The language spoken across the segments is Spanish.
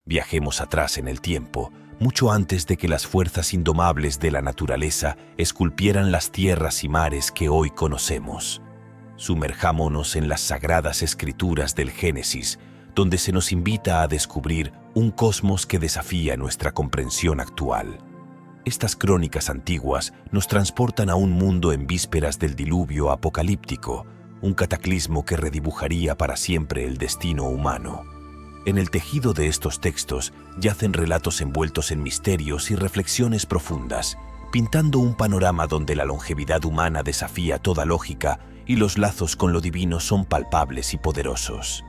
Viajemos atrás en el tiempo, mucho antes de que las fuerzas indomables de la naturaleza esculpieran las tierras y mares que hoy conocemos. Sumerjámonos en las sagradas escrituras del Génesis, donde se nos invita a descubrir un cosmos que desafía nuestra comprensión actual. Estas crónicas antiguas nos transportan a un mundo en vísperas del diluvio apocalíptico, un cataclismo que redibujaría para siempre el destino humano. En el tejido de estos textos yacen relatos envueltos en misterios y reflexiones profundas, pintando un panorama donde la longevidad humana desafía toda lógica y los lazos con lo divino son palpables y poderosos.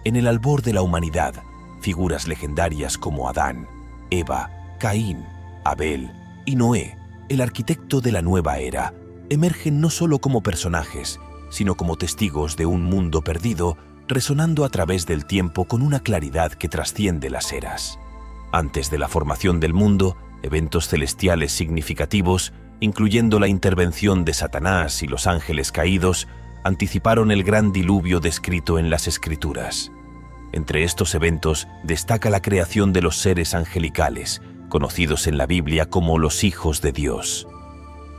En el albor de la humanidad, figuras legendarias como Adán, Eva, Caín, Abel y Noé, el arquitecto de la nueva era, emergen no solo como personajes, sino como testigos de un mundo perdido, resonando a través del tiempo con una claridad que trasciende las eras. Antes de la formación del mundo, eventos celestiales significativos, incluyendo la intervención de Satanás y los ángeles caídos, anticiparon el gran diluvio descrito en las Escrituras. Entre estos eventos destaca la creación de los seres angelicales, conocidos en la Biblia como los hijos de Dios.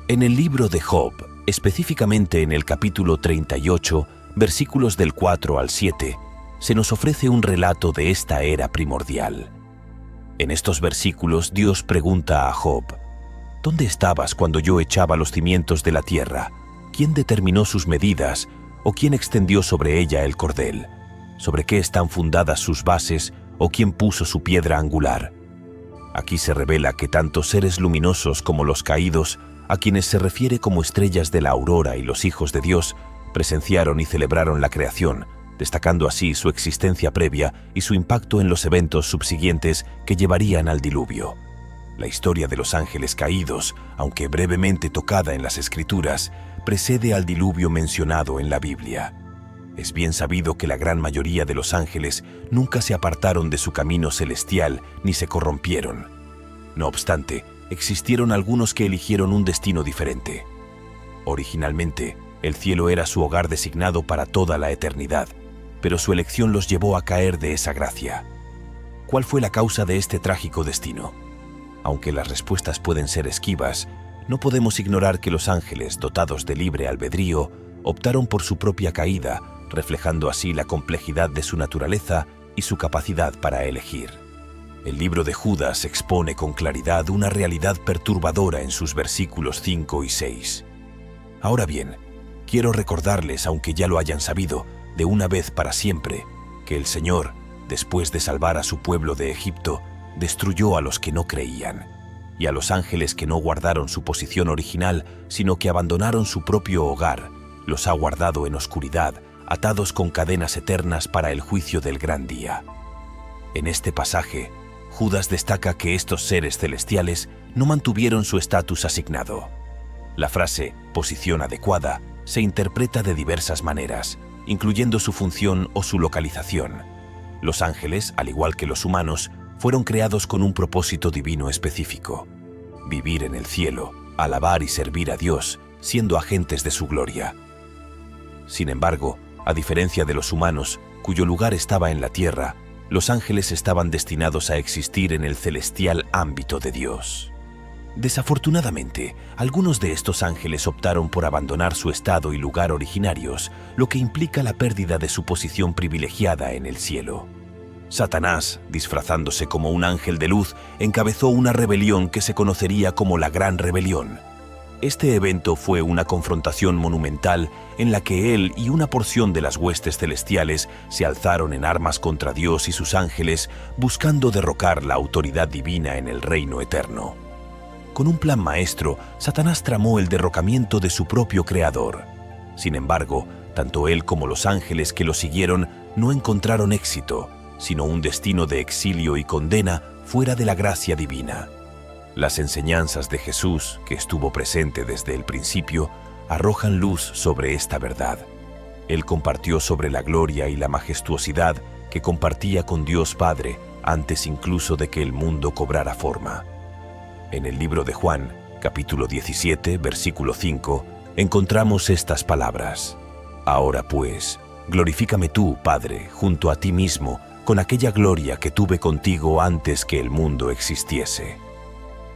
En el libro de Job, específicamente en el capítulo 38, versículos del 4 al 7, se nos ofrece un relato de esta era primordial. En estos versículos Dios pregunta a Job: ¿Dónde estabas cuando yo echaba los cimientos de la tierra? ¿Quién determinó sus medidas o quién extendió sobre ella el cordel? ¿Sobre qué están fundadas sus bases o quién puso su piedra angular? Aquí se revela que tanto seres luminosos como los caídos, a quienes se refiere como estrellas de la aurora y los hijos de Dios, presenciaron y celebraron la creación, destacando así su existencia previa y su impacto en los eventos subsiguientes que llevarían al diluvio. La historia de los ángeles caídos, aunque brevemente tocada en las Escrituras, precede al diluvio mencionado en la Biblia. Es bien sabido que la gran mayoría de los ángeles nunca se apartaron de su camino celestial ni se corrompieron. No obstante, existieron algunos que eligieron un destino diferente. Originalmente, el cielo era su hogar designado para toda la eternidad, pero su elección los llevó a caer de esa gracia. ¿Cuál fue la causa de este trágico destino? Aunque las respuestas pueden ser esquivas, no podemos ignorar que los ángeles, dotados de libre albedrío, optaron por su propia caída, reflejando así la complejidad de su naturaleza y su capacidad para elegir. El libro de Judas expone con claridad una realidad perturbadora en sus versículos 5 y 6. Ahora bien, quiero recordarles, aunque ya lo hayan sabido, de una vez para siempre, que el Señor, después de salvar a su pueblo de Egipto, destruyó a los que no creían, y a los ángeles que no guardaron su posición original, sino que abandonaron su propio hogar, los ha guardado en oscuridad, atados con cadenas eternas para el juicio del gran día. En este pasaje, Judas destaca que estos seres celestiales no mantuvieron su estatus asignado. La frase «posición adecuada» se interpreta de diversas maneras, incluyendo su función o su localización. Los ángeles, al igual que los humanos, fueron creados con un propósito divino específico: vivir en el cielo, alabar y servir a Dios, siendo agentes de su gloria. Sin embargo, a diferencia de los humanos, cuyo lugar estaba en la tierra, los ángeles estaban destinados a existir en el celestial ámbito de Dios. Desafortunadamente, algunos de estos ángeles optaron por abandonar su estado y lugar originarios, lo que implica la pérdida de su posición privilegiada en el cielo. Satanás, disfrazándose como un ángel de luz, encabezó una rebelión que se conocería como la Gran Rebelión. Este evento fue una confrontación monumental en la que él y una porción de las huestes celestiales se alzaron en armas contra Dios y sus ángeles, buscando derrocar la autoridad divina en el reino eterno. Con un plan maestro, Satanás tramó el derrocamiento de su propio creador. Sin embargo, tanto él como los ángeles que lo siguieron no encontraron éxito, sino un destino de exilio y condena fuera de la gracia divina. Las enseñanzas de Jesús, que estuvo presente desde el principio, arrojan luz sobre esta verdad. Él compartió sobre la gloria y la majestuosidad que compartía con Dios Padre antes incluso de que el mundo cobrara forma. En el libro de Juan, capítulo 17, versículo 5, encontramos estas palabras: Ahora pues, glorifícame tú, Padre, junto a ti mismo, con aquella gloria que tuve contigo antes que el mundo existiese.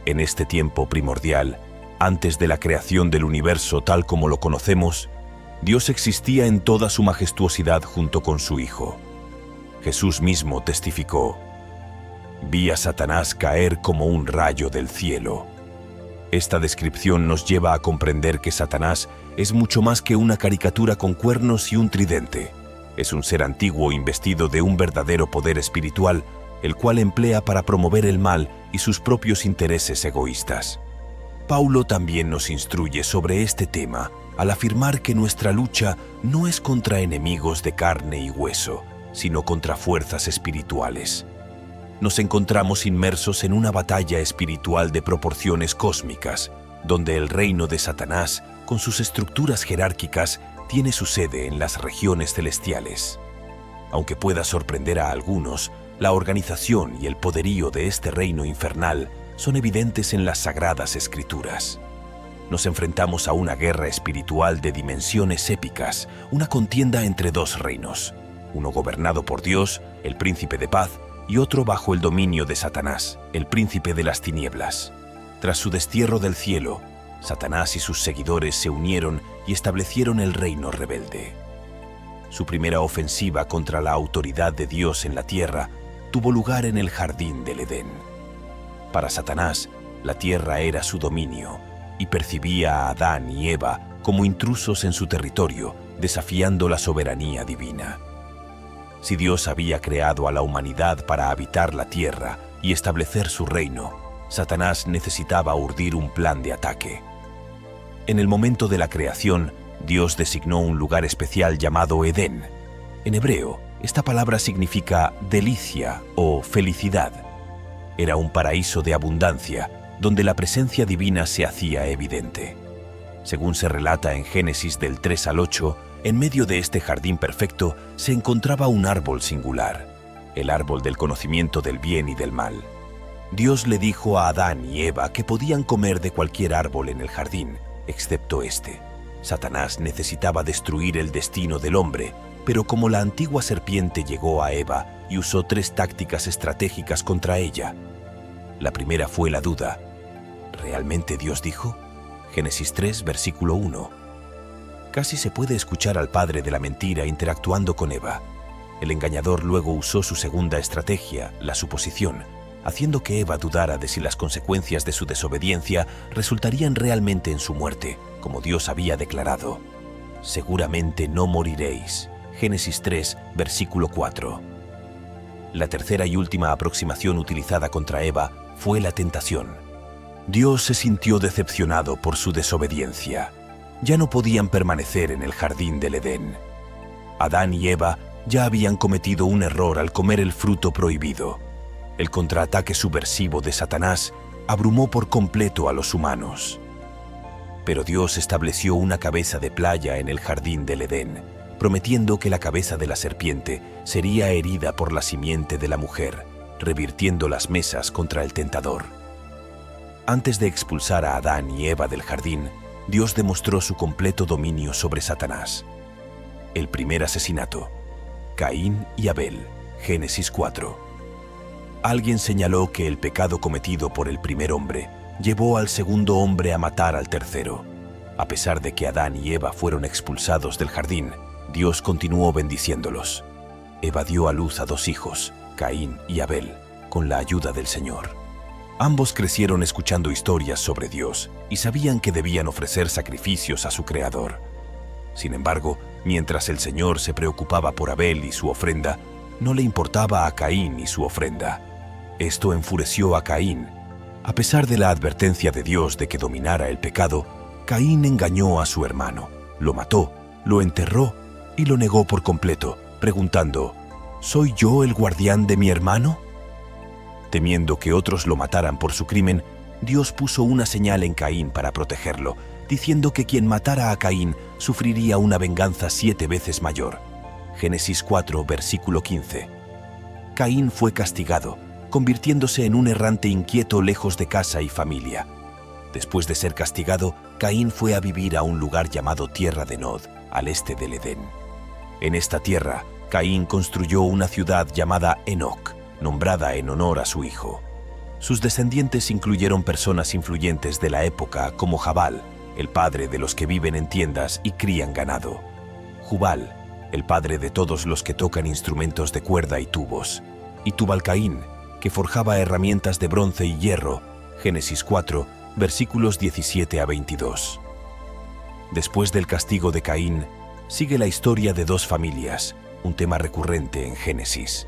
En este tiempo primordial, antes de la creación del universo tal como lo conocemos, Dios existía en toda su majestuosidad junto con su Hijo. Jesús mismo testificó: «Vi a Satanás caer como un rayo del cielo». Esta descripción nos lleva a comprender que Satanás es mucho más que una caricatura con cuernos y un tridente. Es un ser antiguo investido de un verdadero poder espiritual, el cual emplea para promover el mal y sus propios intereses egoístas. Paulo también nos instruye sobre este tema al afirmar que nuestra lucha no es contra enemigos de carne y hueso, sino contra fuerzas espirituales. Nos encontramos inmersos en una batalla espiritual de proporciones cósmicas, donde el reino de Satanás, con sus estructuras jerárquicas, tiene su sede en las regiones celestiales. Aunque pueda sorprender a algunos, la organización y el poderío de este reino infernal son evidentes en las Sagradas Escrituras. Nos enfrentamos a una guerra espiritual de dimensiones épicas, una contienda entre dos reinos, uno gobernado por Dios, el príncipe de paz, y otro bajo el dominio de Satanás, el príncipe de las tinieblas. Tras su destierro del cielo, Satanás y sus seguidores se unieron y establecieron el reino rebelde. Su primera ofensiva contra la autoridad de Dios en la tierra tuvo lugar en el jardín del Edén. Para Satanás, la tierra era su dominio, y percibía a Adán y Eva como intrusos en su territorio, desafiando la soberanía divina. Si Dios había creado a la humanidad para habitar la tierra y establecer su reino, Satanás necesitaba urdir un plan de ataque. En el momento de la creación, Dios designó un lugar especial llamado Edén. En hebreo, esta palabra significa delicia o felicidad. Era un paraíso de abundancia, donde la presencia divina se hacía evidente. Según se relata en Génesis del 3 al 8, en medio de este jardín perfecto se encontraba un árbol singular, el árbol del conocimiento del bien y del mal. Dios le dijo a Adán y Eva que podían comer de cualquier árbol en el jardín, excepto este. Satanás necesitaba destruir el destino del hombre, pero como la antigua serpiente llegó a Eva y usó 3 tácticas estratégicas contra ella. La primera fue la duda. ¿Realmente Dios dijo? Génesis 3, versículo 1. Casi se puede escuchar al padre de la mentira interactuando con Eva. El engañador luego usó su segunda estrategia, la suposición, haciendo que Eva dudara de si las consecuencias de su desobediencia resultarían realmente en su muerte, como Dios había declarado. Seguramente no moriréis. Génesis 3, versículo 4. La tercera y última aproximación utilizada contra Eva fue la tentación. Dios se sintió decepcionado por su desobediencia. Ya no podían permanecer en el jardín del Edén. Adán y Eva ya habían cometido un error al comer el fruto prohibido. El contraataque subversivo de Satanás abrumó por completo a los humanos. Pero Dios estableció una cabeza de playa en el jardín del Edén, prometiendo que la cabeza de la serpiente sería herida por la simiente de la mujer, revirtiendo las mesas contra el tentador. Antes de expulsar a Adán y Eva del jardín, Dios demostró su completo dominio sobre Satanás. El primer asesinato. Caín y Abel. Génesis 4. Alguien señaló que el pecado cometido por el primer hombre llevó al segundo hombre a matar al tercero. A pesar de que Adán y Eva fueron expulsados del jardín, Dios continuó bendiciéndolos. Eva dio a luz a 2 hijos, Caín y Abel, con la ayuda del Señor. Ambos crecieron escuchando historias sobre Dios y sabían que debían ofrecer sacrificios a su Creador. Sin embargo, mientras el Señor se preocupaba por Abel y su ofrenda, no le importaba a Caín y su ofrenda. Esto enfureció a Caín. A pesar de la advertencia de Dios de que dominara el pecado, Caín engañó a su hermano, lo mató, lo enterró y lo negó por completo, preguntando: ¿soy yo el guardián de mi hermano? Temiendo que otros lo mataran por su crimen, Dios puso una señal en Caín para protegerlo, diciendo que quien matara a Caín sufriría una venganza 7 veces mayor. Génesis 4, versículo 15. Caín fue castigado, convirtiéndose en un errante inquieto lejos de casa y familia. Después de ser castigado, Caín fue a vivir a un lugar llamado Tierra de Nod, al este del Edén. En esta tierra, Caín construyó una ciudad llamada Enoc, nombrada en honor a su hijo. Sus descendientes incluyeron personas influyentes de la época como Jabal, el padre de los que viven en tiendas y crían ganado; Jubal, el padre de todos los que tocan instrumentos de cuerda y tubos; y Tubal-Caín, que forjaba herramientas de bronce y hierro. Génesis 4, versículos 17 a 22. Después del castigo de Caín, sigue la historia de dos familias, un tema recurrente en Génesis.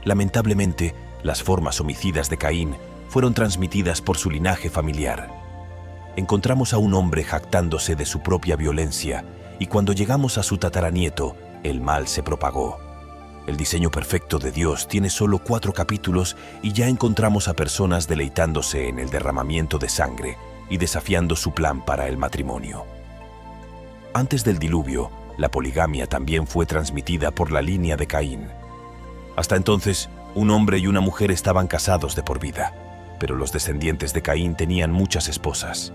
Lamentablemente, las formas homicidas de Caín fueron transmitidas por su linaje familiar. Encontramos a un hombre jactándose de su propia violencia, y cuando llegamos a su tataranieto, el mal se propagó. El diseño perfecto de Dios tiene solo 4 capítulos y ya encontramos a personas deleitándose en el derramamiento de sangre y desafiando su plan para el matrimonio. Antes del diluvio, la poligamia también fue transmitida por la línea de Caín. Hasta entonces, un hombre y una mujer estaban casados de por vida, pero los descendientes de Caín tenían muchas esposas.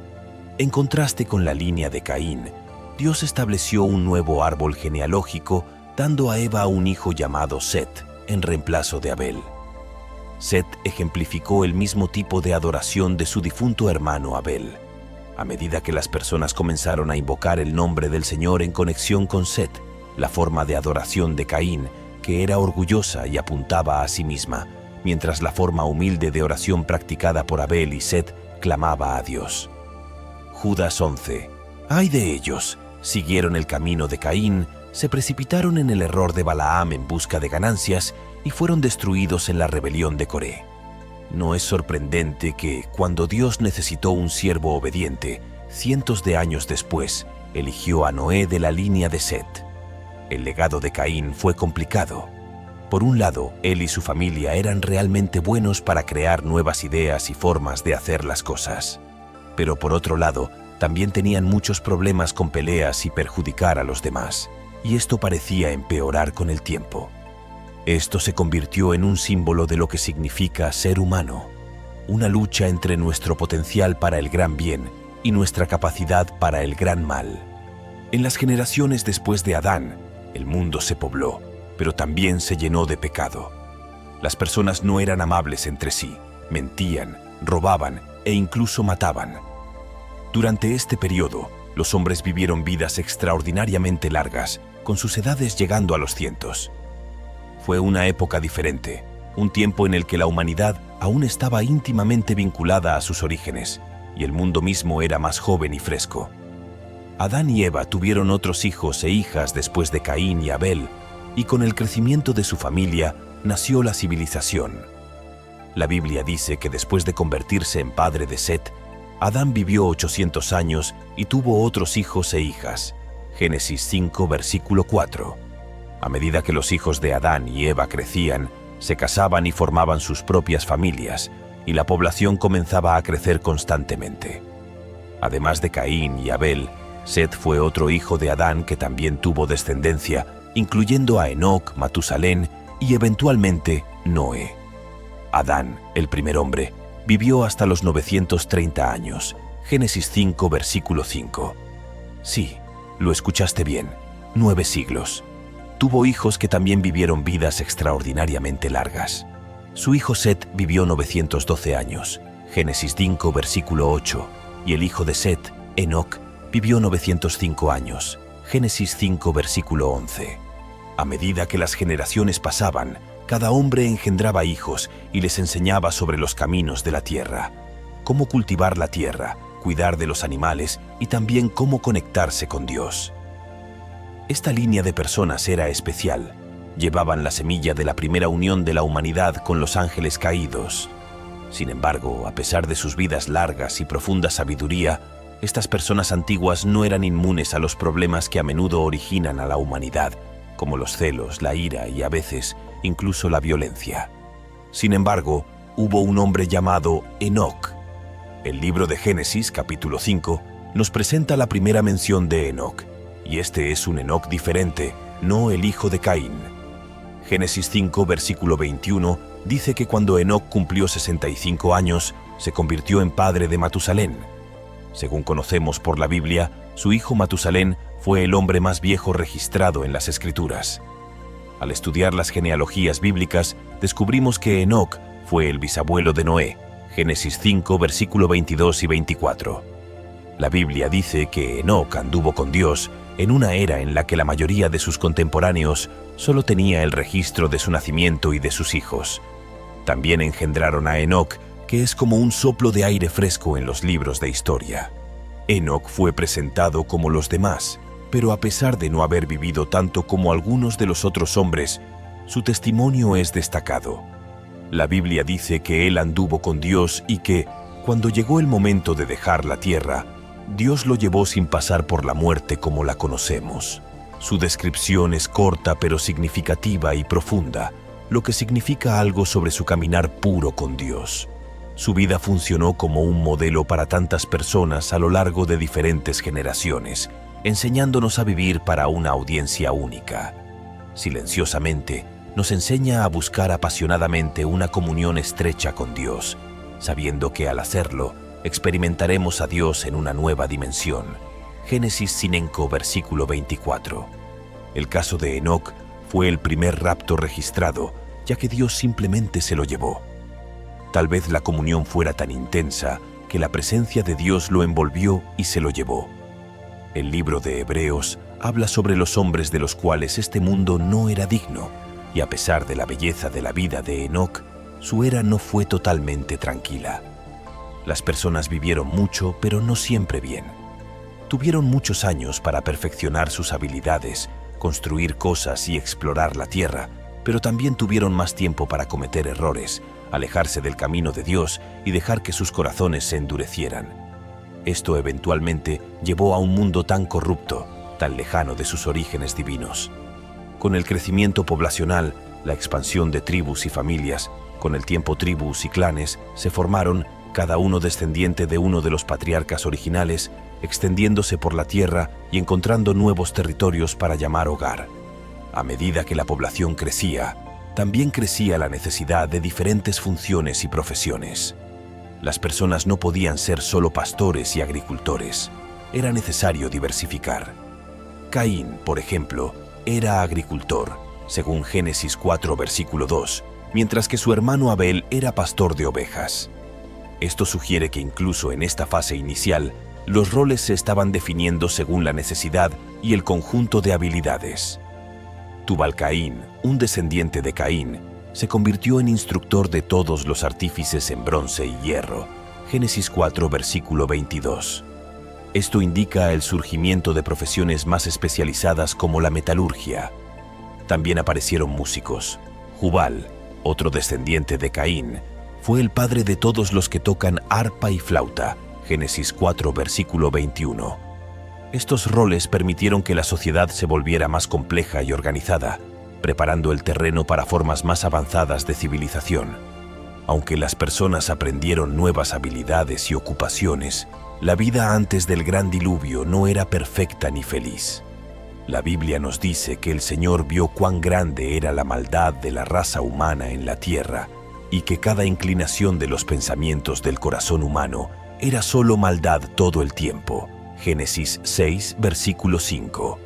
En contraste con la línea de Caín, Dios estableció un nuevo árbol genealógico, dando a Eva un hijo llamado Set, en reemplazo de Abel. Set ejemplificó el mismo tipo de adoración de su difunto hermano Abel. A medida que las personas comenzaron a invocar el nombre del Señor en conexión con Set, la forma de adoración de Caín, que era orgullosa y apuntaba a sí misma, mientras la forma humilde de oración practicada por Abel y Set clamaba a Dios. Judas 11. ¡Ay de ellos! Siguieron el camino de Caín, se precipitaron en el error de Balaam en busca de ganancias y fueron destruidos en la rebelión de Coré. No es sorprendente que, cuando Dios necesitó un siervo obediente, cientos de años después, eligió a Noé de la línea de Set. El legado de Caín fue complicado. Por un lado, él y su familia eran realmente buenos para crear nuevas ideas y formas de hacer las cosas. Pero por otro lado, también tenían muchos problemas con peleas y perjudicar a los demás, y esto parecía empeorar con el tiempo. Esto se convirtió en un símbolo de lo que significa ser humano, una lucha entre nuestro potencial para el gran bien y nuestra capacidad para el gran mal. En las generaciones después de Adán, el mundo se pobló, pero también se llenó de pecado. Las personas no eran amables entre sí, mentían, robaban e incluso mataban. Durante este periodo, los hombres vivieron vidas extraordinariamente largas, con sus edades llegando a los 100. Fue una época diferente, un tiempo en el que la humanidad aún estaba íntimamente vinculada a sus orígenes, y el mundo mismo era más joven y fresco. Adán y Eva tuvieron otros hijos e hijas después de Caín y Abel, y con el crecimiento de su familia nació la civilización. La Biblia dice que después de convertirse en padre de Set, Adán vivió 800 años y tuvo otros hijos e hijas. Génesis 5, versículo 4. A medida que los hijos de Adán y Eva crecían, se casaban y formaban sus propias familias, y la población comenzaba a crecer constantemente. Además de Caín y Abel, Set fue otro hijo de Adán que también tuvo descendencia, incluyendo a Enoc, Matusalén y eventualmente Noé. Adán, el primer hombre, vivió hasta los 930 años. Génesis 5, versículo 5. Sí, lo escuchaste bien, 9 siglos. Tuvo hijos que también vivieron vidas extraordinariamente largas. Su hijo Set vivió 912 años. Génesis 5, versículo 8. Y el hijo de Set, Enoc, vivió 905 años. Génesis 5, versículo 11. A medida que las generaciones pasaban, cada hombre engendraba hijos y les enseñaba sobre los caminos de la tierra, cómo cultivar la tierra, cuidar de los animales y también cómo conectarse con Dios. Esta línea de personas era especial. Llevaban la semilla de la primera unión de la humanidad con los ángeles caídos. Sin embargo, a pesar de sus vidas largas y profunda sabiduría, estas personas antiguas no eran inmunes a los problemas que a menudo originan a la humanidad, como los celos, la ira y a veces incluso la violencia. Sin embargo, hubo un hombre llamado Enoc. El libro de Génesis, capítulo 5, nos presenta la primera mención de Enoc, y este es un Enoc diferente, no el hijo de Caín. Génesis 5, versículo 21, dice que cuando Enoc cumplió 65 años, se convirtió en padre de Matusalén. Según conocemos por la Biblia, su hijo Matusalén fue el hombre más viejo registrado en las Escrituras. Al estudiar las genealogías bíblicas, descubrimos que Enoc fue el bisabuelo de Noé, Génesis 5, versículo 22 y 24. La Biblia dice que Enoc anduvo con Dios en una era en la que la mayoría de sus contemporáneos solo tenía el registro de su nacimiento y de sus hijos. También engendraron a Enoc, que es como un soplo de aire fresco en los libros de historia. Enoc fue presentado como los demás, pero a pesar de no haber vivido tanto como algunos de los otros hombres, su testimonio es destacado. La Biblia dice que él anduvo con Dios y que, cuando llegó el momento de dejar la tierra, Dios lo llevó sin pasar por la muerte como la conocemos. Su descripción es corta pero significativa y profunda, lo que significa algo sobre su caminar puro con Dios. Su vida funcionó como un modelo para tantas personas a lo largo de diferentes generaciones, enseñándonos a vivir para una audiencia única. Silenciosamente, nos enseña a buscar apasionadamente una comunión estrecha con Dios, sabiendo que al hacerlo, experimentaremos a Dios en una nueva dimensión. Génesis 5, versículo 24. El caso de Enoc fue el primer rapto registrado, ya que Dios simplemente se lo llevó. Tal vez la comunión fuera tan intensa que la presencia de Dios lo envolvió y se lo llevó. El libro de Hebreos habla sobre los hombres de los cuales este mundo no era digno, y a pesar de la belleza de la vida de Enoc, su era no fue totalmente tranquila. Las personas vivieron mucho, pero no siempre bien. Tuvieron muchos años para perfeccionar sus habilidades, construir cosas y explorar la tierra, pero también tuvieron más tiempo para cometer errores, alejarse del camino de Dios y dejar que sus corazones se endurecieran. Esto eventualmente llevó a un mundo tan corrupto, tan lejano de sus orígenes divinos. Con el crecimiento poblacional, la expansión de tribus y familias, con el tiempo tribus y clanes se formaron, cada uno descendiente de uno de los patriarcas originales, extendiéndose por la tierra y encontrando nuevos territorios para llamar hogar. A medida que la población crecía, también crecía la necesidad de diferentes funciones y profesiones. Las personas no podían ser solo pastores y agricultores. Era necesario diversificar. Caín, por ejemplo, era agricultor, según Génesis 4, versículo 2, mientras que su hermano Abel era pastor de ovejas. Esto sugiere que incluso en esta fase inicial, los roles se estaban definiendo según la necesidad y el conjunto de habilidades. Tubal-Caín, un descendiente de Caín, se convirtió en instructor de todos los artífices en bronce y hierro. Génesis 4, versículo 22. Esto indica el surgimiento de profesiones más especializadas como la metalurgia. También aparecieron músicos. Jubal, otro descendiente de Caín, fue el padre de todos los que tocan arpa y flauta. Génesis 4, versículo 21. Estos roles permitieron que la sociedad se volviera más compleja y organizada, preparando el terreno para formas más avanzadas de civilización. Aunque las personas aprendieron nuevas habilidades y ocupaciones, la vida antes del gran diluvio no era perfecta ni feliz. La Biblia nos dice que el Señor vio cuán grande era la maldad de la raza humana en la tierra y que cada inclinación de los pensamientos del corazón humano era solo maldad todo el tiempo. Génesis 6, versículo 5.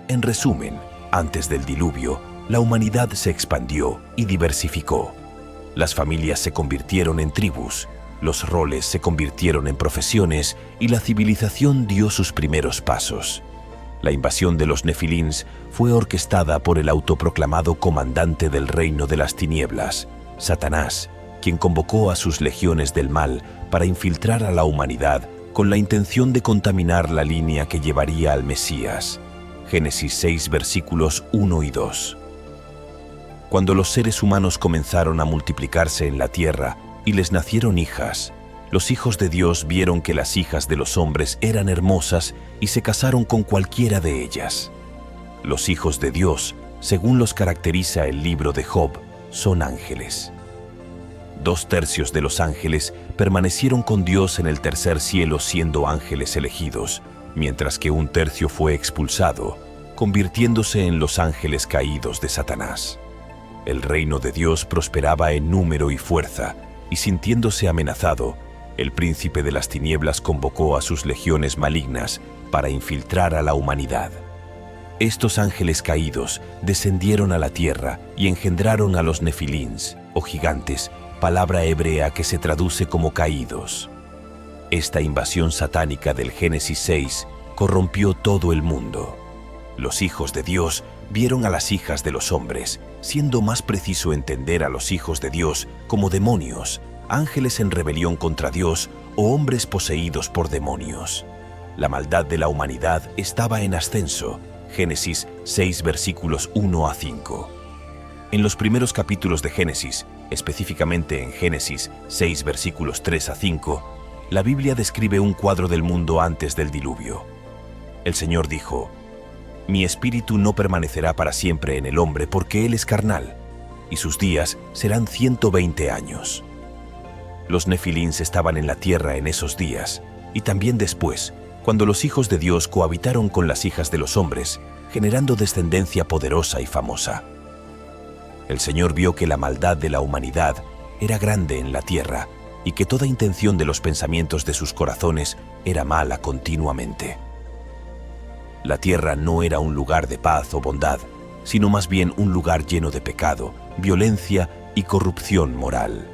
En resumen, antes del diluvio, la humanidad se expandió y diversificó. Las familias se convirtieron en tribus, los roles se convirtieron en profesiones y la civilización dio sus primeros pasos. La invasión de los Nefilins fue orquestada por el autoproclamado comandante del reino de las tinieblas, Satanás, quien convocó a sus legiones del mal para infiltrar a la humanidad con la intención de contaminar la línea que llevaría al Mesías. Génesis 6, versículos 1 y 2. Cuando los seres humanos comenzaron a multiplicarse en la tierra y les nacieron hijas, los hijos de Dios vieron que las hijas de los hombres eran hermosas y se casaron con cualquiera de ellas. Los hijos de Dios, según los caracteriza el libro de Job, son ángeles. 2/3 de los ángeles permanecieron con Dios en el tercer cielo siendo ángeles elegidos, mientras que 1/3 fue expulsado, convirtiéndose en los ángeles caídos de Satanás. El reino de Dios prosperaba en número y fuerza, y sintiéndose amenazado, el príncipe de las tinieblas convocó a sus legiones malignas para infiltrar a la humanidad. Estos ángeles caídos descendieron a la tierra y engendraron a los nefilins, o gigantes, palabra hebrea que se traduce como caídos. Esta invasión satánica del Génesis 6 corrompió todo el mundo. Los hijos de Dios vieron a las hijas de los hombres, siendo más preciso entender a los hijos de Dios como demonios, ángeles en rebelión contra Dios o hombres poseídos por demonios. La maldad de la humanidad estaba en ascenso. Génesis 6 versículos 1 a 5. En los primeros capítulos de Génesis, específicamente en Génesis 6 versículos 3 a 5, la Biblia describe un cuadro del mundo antes del diluvio. El Señor dijo: «Mi espíritu no permanecerá para siempre en el hombre porque él es carnal, y sus días serán 120 años». Los nefilins estaban en la tierra en esos días, y también después, cuando los hijos de Dios cohabitaron con las hijas de los hombres, generando descendencia poderosa y famosa. El Señor vio que la maldad de la humanidad era grande en la tierra y que toda intención de los pensamientos de sus corazones era mala continuamente. La tierra no era un lugar de paz o bondad, sino más bien un lugar lleno de pecado, violencia y corrupción moral.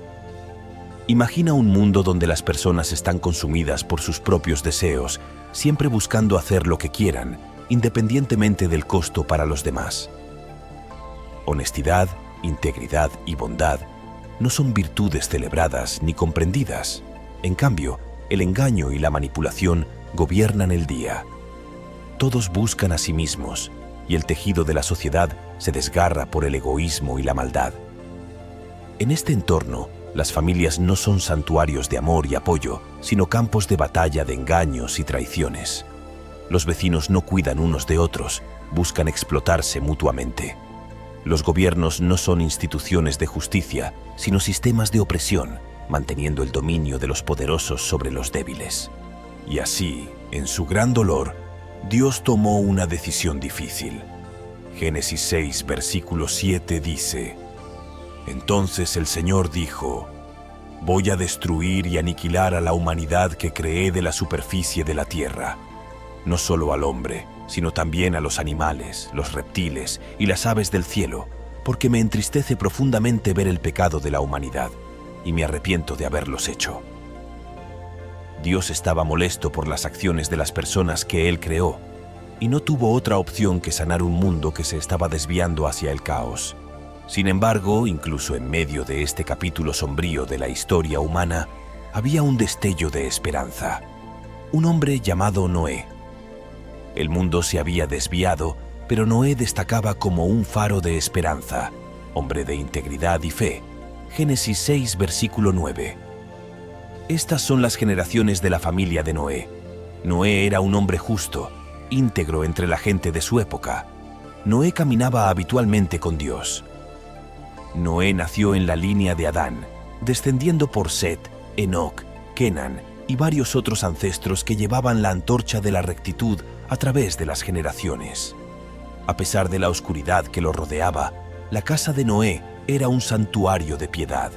Imagina un mundo donde las personas están consumidas por sus propios deseos, siempre buscando hacer lo que quieran, independientemente del costo para los demás. Honestidad, integridad y bondad no son virtudes celebradas ni comprendidas. En cambio, el engaño y la manipulación gobiernan el día. Todos buscan a sí mismos, y el tejido de la sociedad se desgarra por el egoísmo y la maldad. En este entorno, las familias no son santuarios de amor y apoyo, sino campos de batalla de engaños y traiciones. Los vecinos no cuidan unos de otros, buscan explotarse mutuamente. Los gobiernos no son instituciones de justicia, sino sistemas de opresión, manteniendo el dominio de los poderosos sobre los débiles. Y así, en su gran dolor, Dios tomó una decisión difícil. Génesis 6, versículo 7 dice: «Entonces el Señor dijo: voy a destruir y aniquilar a la humanidad que creé de la superficie de la tierra, no solo al hombre, sino también a los animales, los reptiles y las aves del cielo, porque me entristece profundamente ver el pecado de la humanidad, y me arrepiento de haberlos hecho». Dios estaba molesto por las acciones de las personas que Él creó, y no tuvo otra opción que sanar un mundo que se estaba desviando hacia el caos. Sin embargo, incluso en medio de este capítulo sombrío de la historia humana, había un destello de esperanza. Un hombre llamado Noé. El mundo se había desviado, pero Noé destacaba como un faro de esperanza, hombre de integridad y fe. Génesis 6, versículo 9. Estas son las generaciones de la familia de Noé. Noé era un hombre justo, íntegro entre la gente de su época. Noé caminaba habitualmente con Dios. Noé nació en la línea de Adán, descendiendo por Set, Enoc, Kenan y varios otros ancestros que llevaban la antorcha de la rectitud a través de las generaciones. A pesar de la oscuridad que lo rodeaba, la casa de Noé era un santuario de piedad.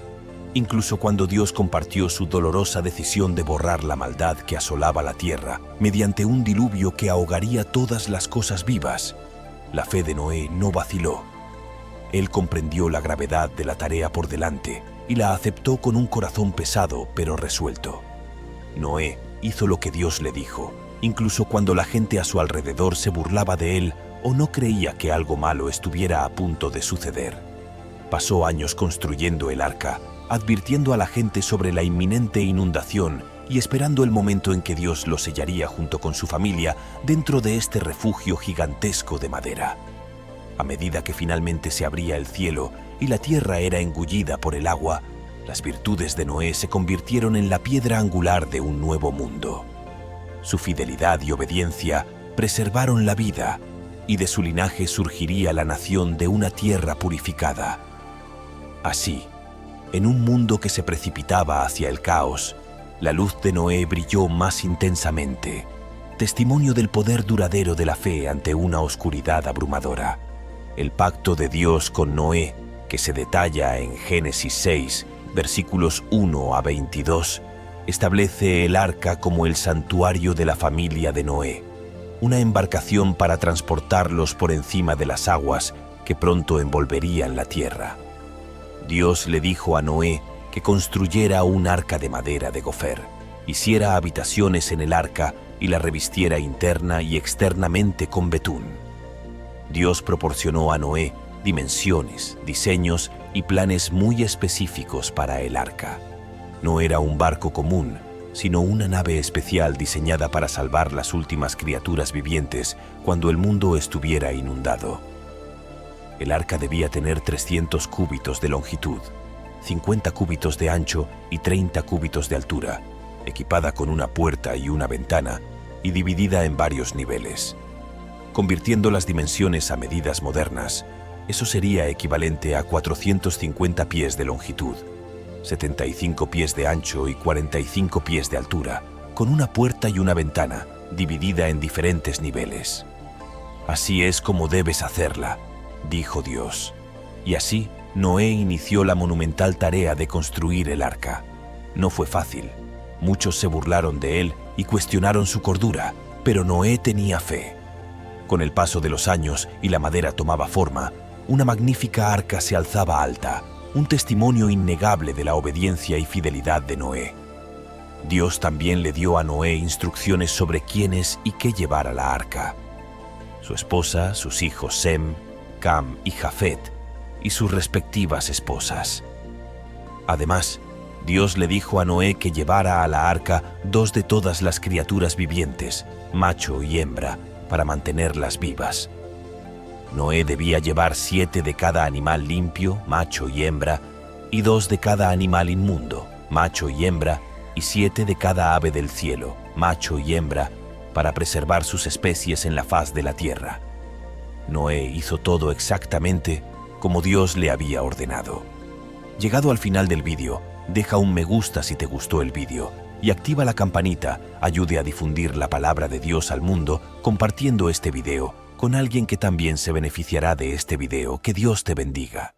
Incluso cuando Dios compartió su dolorosa decisión de borrar la maldad que asolaba la tierra mediante un diluvio que ahogaría todas las cosas vivas, la fe de Noé no vaciló. Él comprendió la gravedad de la tarea por delante y la aceptó con un corazón pesado pero resuelto. Noé hizo lo que Dios le dijo, incluso cuando la gente a su alrededor se burlaba de él o no creía que algo malo estuviera a punto de suceder. Pasó años construyendo el arca, advirtiendo a la gente sobre la inminente inundación y esperando el momento en que Dios lo sellaría junto con su familia dentro de este refugio gigantesco de madera. A medida que finalmente se abría el cielo y la tierra era engullida por el agua, las virtudes de Noé se convirtieron en la piedra angular de un nuevo mundo. Su fidelidad y obediencia preservaron la vida, y de su linaje surgiría la nación de una tierra purificada. Así, en un mundo que se precipitaba hacia el caos, la luz de Noé brilló más intensamente, testimonio del poder duradero de la fe ante una oscuridad abrumadora. El pacto de Dios con Noé, que se detalla en Génesis 6, versículos 1 a 22, establece el arca como el santuario de la familia de Noé. una embarcación para transportarlos por encima de las aguas que pronto envolverían la tierra. Dios le dijo a Noé que construyera un arca de madera de gofer, hiciera habitaciones en el arca y la revistiera interna y externamente con betún. Dios proporcionó a Noé dimensiones, diseños y planes muy específicos para el arca. No era un barco común, sino una nave especial diseñada para salvar las últimas criaturas vivientes cuando el mundo estuviera inundado. El arca debía tener 300 cúbitos de longitud, 50 cúbitos de ancho y 30 cúbitos de altura, equipada con una puerta y una ventana y dividida en varios niveles. Convirtiendo las dimensiones a medidas modernas, eso sería equivalente a 450 pies de longitud, 75 pies de ancho y 45 pies de altura, con una puerta y una ventana, dividida en diferentes niveles. «Así es como debes hacerla», dijo Dios. Y así, Noé inició la monumental tarea de construir el arca. No fue fácil. Muchos se burlaron de él y cuestionaron su cordura, pero Noé tenía fe. Con el paso de los años y la madera tomaba forma, una magnífica arca se alzaba alta, un testimonio innegable de la obediencia y fidelidad de Noé. Dios también le dio a Noé instrucciones sobre quiénes y qué llevar a la arca. Su esposa, sus hijos Sem, Cam y Jafet, y sus respectivas esposas. Además, Dios le dijo a Noé que llevara a la arca 2 de todas las criaturas vivientes, macho y hembra, para mantenerlas vivas. Noé debía llevar 7 de cada animal limpio, macho y hembra, y 2 de cada animal inmundo, macho y hembra, y 7 de cada ave del cielo, macho y hembra, para preservar sus especies en la faz de la tierra. Noé hizo todo exactamente como Dios le había ordenado. Llegado al final del vídeo, deja un me gusta si te gustó el vídeo y activa la campanita, ayude a difundir la palabra de Dios al mundo compartiendo este vídeo con alguien que también se beneficiará de este vídeo. Que Dios te bendiga.